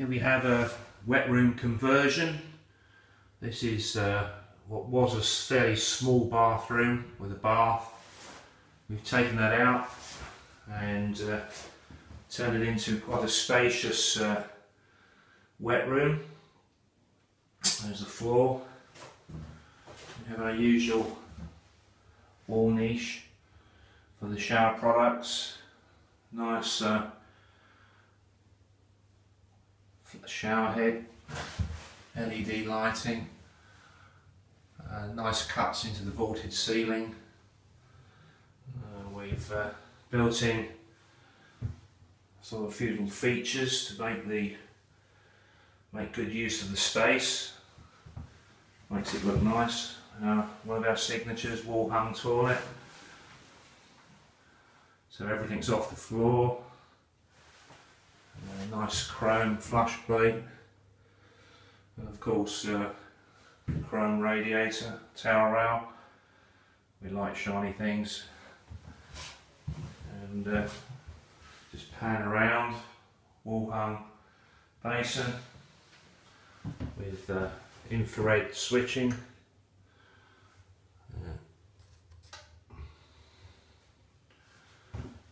Here we have a wet room conversion. This is what was a fairly small bathroom with a bath. We've taken that out and turned it into quite a spacious wet room. There's the floor. We have our usual wall niche for the shower products. Nice shower head, LED lighting, nice cuts into the vaulted ceiling. We've built in sort of a few little features to make good use of the space. Makes it look nice. One of our signatures, wall hung toilet. So everything's off the floor. Nice chrome flush plate. And of course chrome radiator, towel rail. We like shiny things. And just pan around, wall hung basin with infrared switching.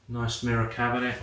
Nice mirror cabinet.